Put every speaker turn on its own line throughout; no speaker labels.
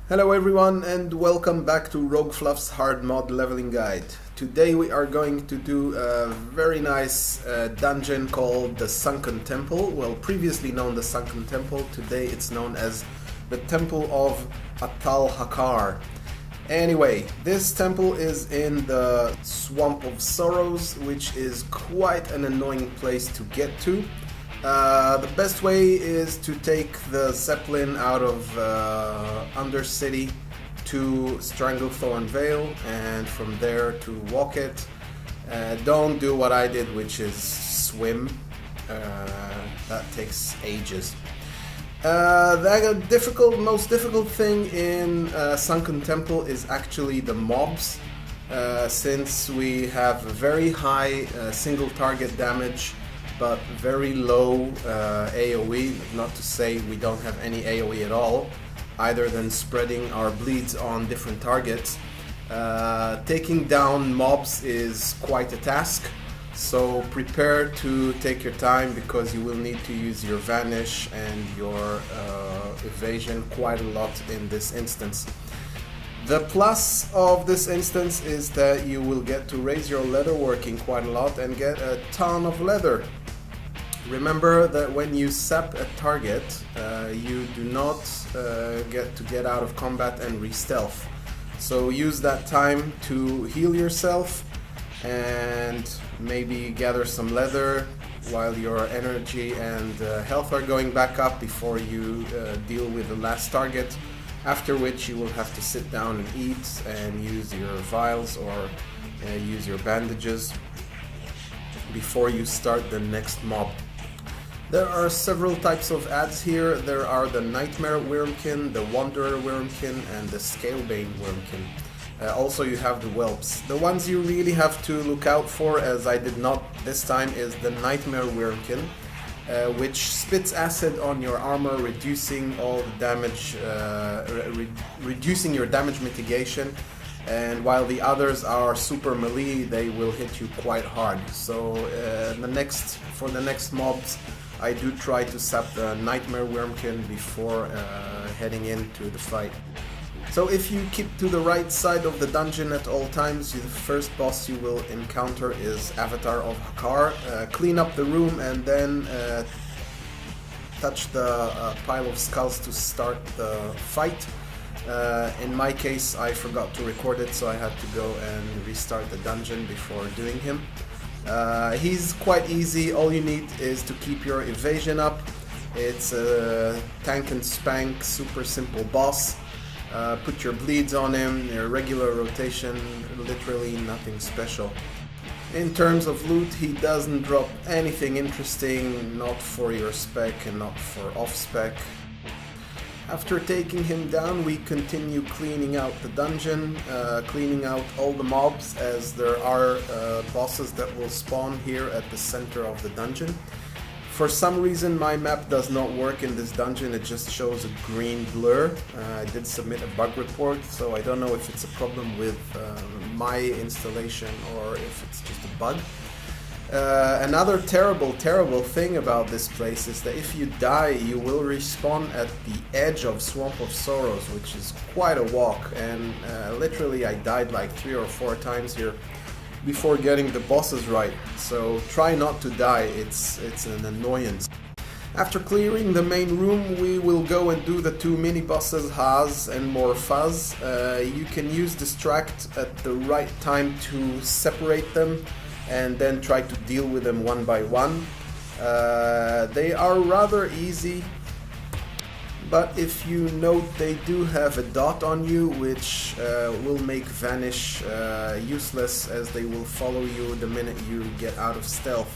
Hello everyone and welcome back to RogueFluff's hard mod leveling guide. Today we are going to do a very nice dungeon called the Sunken Temple. Well, previously known the Sunken Temple, today it's known as the Temple of Atal'Hakkar. Anyway, this temple is in the Swamp of Sorrows, which is quite an annoying place to get to. The best way is to take the Zeppelin out of Undercity to Stranglethorn Vale and from there to walk it. Don't do what I did, which is swim. That takes ages. The most difficult thing in Sunken Temple is actually the mobs, since we have very high single target damage but very low AoE, not to say we don't have any AoE at all, other than spreading our bleeds on different targets. Taking down mobs is quite a task, so prepare to take your time because you will need to use your Vanish and your Evasion quite a lot in this instance. The plus of this instance is that you will get to raise your leatherworking quite a lot and get a ton of leather. Remember that when you sap a target, you do not get out of combat and re-stealth. So use that time to heal yourself and maybe gather some leather while your energy and health are going back up before you deal with the last target. After which you will have to sit down and eat and use your vials or use your bandages before you start the next mob. There are several types of ads here. There are the Nightmare Wyrmkin, the Wanderer Wyrmkin, and the Scalebane Wyrmkin. Also you have the Whelps. The ones you really have to look out for, as I did not this time, is the Nightmare Wyrmkin, which spits acid on your armor, reducing all the damage, reducing your damage mitigation. And while the others are super melee, they will hit you quite hard. So for the next mobs, I do try to sap the Nightmare Wyrmkin before heading into the fight. So if you keep to the right side of the dungeon at all times, the first boss you will encounter is Atal'Hakkar. Clean up the room and then touch the pile of skulls to start the fight. In my case, I forgot to record it, so I had to go and restart the dungeon before doing him. He's quite easy. All you need is to keep your evasion up. It's a tank and spank, super simple boss. Put your bleeds on him, your regular rotation, literally nothing special. In terms of loot, he doesn't drop anything interesting, not for your spec and not for off spec. After taking him down, we continue cleaning out the dungeon, cleaning out all the mobs, as there are bosses that will spawn here at the center of the dungeon. For some reason my map does not work in this dungeon, it just shows a green blur. I did submit a bug report, so I don't know if it's a problem with my installation or if it's just a bug. Another terrible thing about this place is that if you die, you will respawn at the edge of Swamp of Sorrows, which is quite a walk, and literally I died like 3 or 4 times here before getting the bosses right, so try not to die, it's an annoyance. After clearing the main room, we will go and do the 2 mini bosses, Haz and Morphaz. You can use Distract at the right time to separate them and then try to deal with them one by one. They are rather easy, but if you note, they do have a dot on you, which will make Vanish useless, as they will follow you the minute you get out of stealth.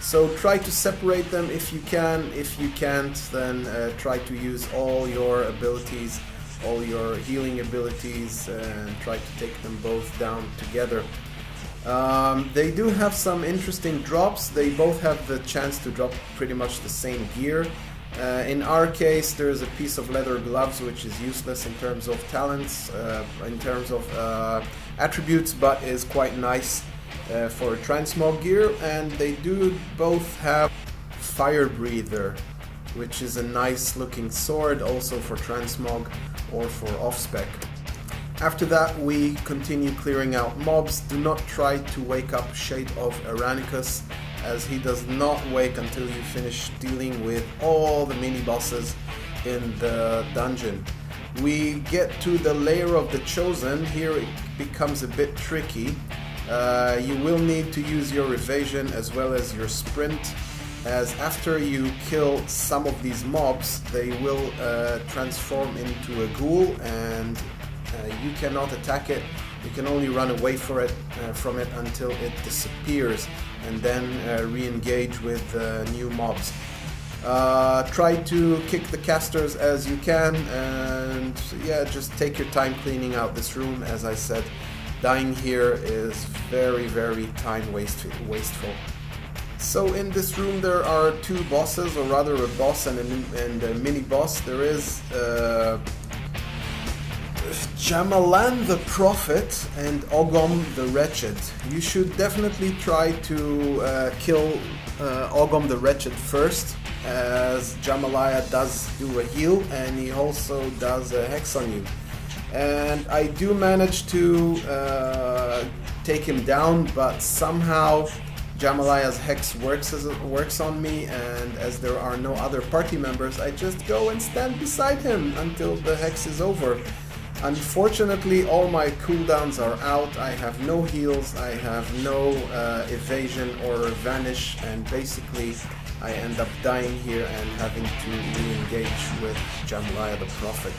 So try to separate them if you can. If you can't, then try to use all your abilities, all your healing abilities, and try to take them both down together. They do have some interesting drops. They both have the chance to drop pretty much the same gear. In our case, there's a piece of leather gloves, which is useless in terms of talents, in terms of attributes, but is quite nice for transmog gear. And they do both have Fire Breather, which is a nice looking sword also for transmog or for off-spec. After that we continue clearing out mobs. Do not try to wake up Shade of Aranicus, as he does not wake until you finish dealing with all the mini bosses in the dungeon. We get to the lair of the Chosen. Here it becomes a bit tricky. You will need to use your evasion as well as your sprint, as after you kill some of these mobs they will transform into a ghoul, and you cannot attack it. You can only run away from it until it disappears, and then re-engage with new mobs. Try to kick the casters as you can, and yeah, just take your time cleaning out this room. As I said, dying here is very, very time wasteful. So in this room there are two bosses, or rather a boss and a mini boss. There is Jamalan the Prophet and Ogom the Wretched. You should definitely try to kill Ogom the Wretched first, as Jamaliah does do a heal and he also does a hex on you. And I do manage to take him down, but somehow Jamaliah's hex works on me, and as there are no other party members, I just go and stand beside him until the hex is over. Unfortunately, all my cooldowns are out. I have no heals, I have no evasion or vanish, and basically I end up dying here and having to re-engage with Jamaliah the Prophet.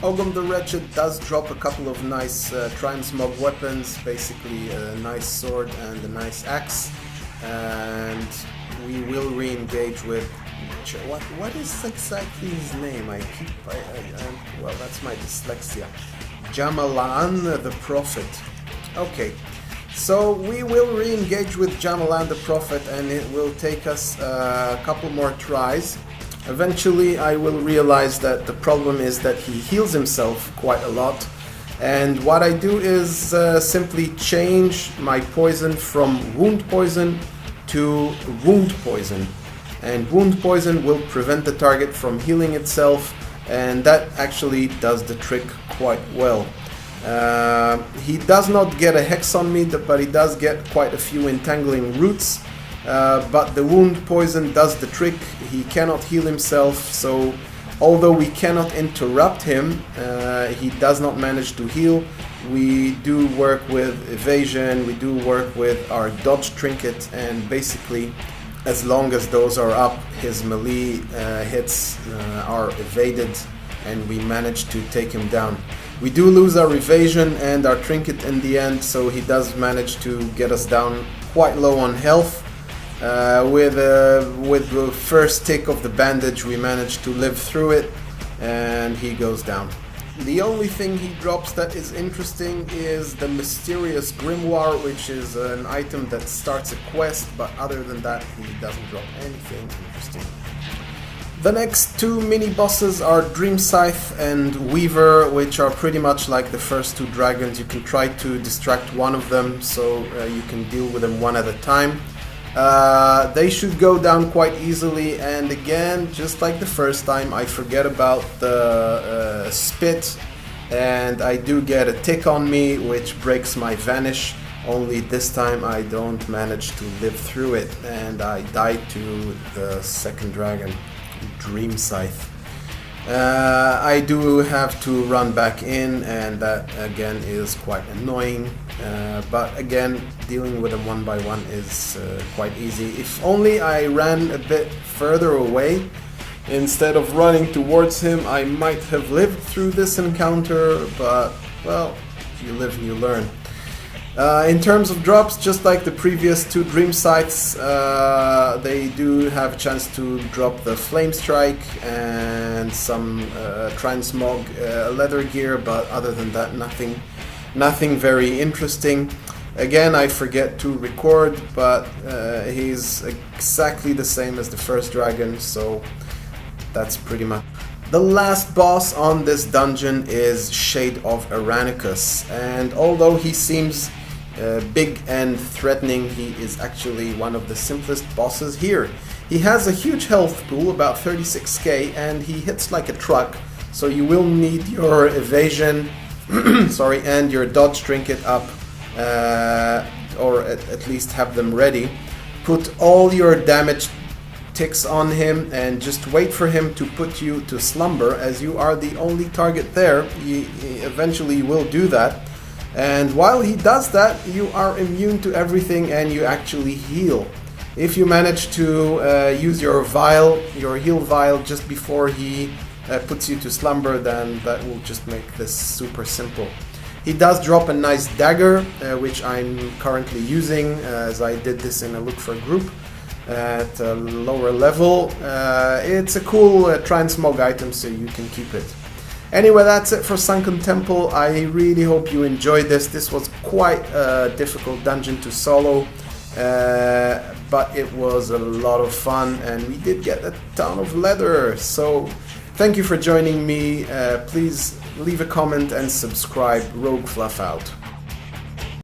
Ogom the Wretched does drop a couple of nice transmog weapons, basically a nice sword and a nice axe, and we will re-engage with what is exactly his name? Well, that's my dyslexia. Jamalan the Prophet. Okay, so we will re-engage with Jamalan the Prophet, and it will take us a couple more tries. Eventually I will realize that the problem is that he heals himself quite a lot, and what I do is simply change my poison from wound poison to wound poison. And wound poison will prevent the target from healing itself, and that actually does the trick quite well. He does not get a hex on me, but he does get quite a few entangling roots, but the wound poison does the trick. He cannot heal himself, so although we cannot interrupt him, he does not manage to heal. We do work with evasion, we do work with our dodge trinket, and basically as long as those are up, his melee hits are evaded and we manage to take him down. We do lose our evasion and our trinket in the end, so he does manage to get us down quite low on health. With the first tick of the bandage we manage to live through it, and he goes down. The only thing he drops that is interesting is the Mysterious Grimoire, which is an item that starts a quest, but other than that he doesn't drop anything interesting. The next two mini bosses are Dream Scythe and Weaver, which are pretty much like the first two dragons. You can try to distract one of them, so you can deal with them one at a time. They should go down quite easily, and again, just like the first time, I forget about the spit, and I do get a tick on me which breaks my vanish, only this time I don't manage to live through it and I die to the second dragon, Dream Scythe. I do have to run back in, and that again is quite annoying, but again, dealing with them one by one is quite easy. If only I ran a bit further away instead of running towards him, I might have lived through this encounter, but well, you live and you learn. In terms of drops, just like the previous two Dream Scythes, they do have a chance to drop the Flame Strike and some Transmog leather gear, but other than that, nothing very interesting. Again, I forget to record, but he's exactly the same as the first dragon, so that's pretty much. The last boss on this dungeon is Shade of Aranicus, and although he seems big and threatening, he is actually one of the simplest bosses here. He has a huge health pool, about 36k, and he hits like a truck, so you will need your evasion sorry, and your dodge trinket up, or at least have them ready. Put all your damage ticks on him and just wait for him to put you to slumber, as you are the only target there. He eventually will do that, and while he does that, you are immune to everything and you actually heal. If you manage to use your heal vial just before he puts you to slumber, then that will just make this super simple. He does drop a nice dagger, which I'm currently using, as I did this in a look for group at a lower level. It's a cool transmog item, so you can keep it. Anyway, that's it for Sunken Temple. I really hope you enjoyed this. This was quite a difficult dungeon to solo, but it was a lot of fun, and we did get a ton of leather. So thank you for joining me. Please leave a comment and subscribe. RogueFluff out.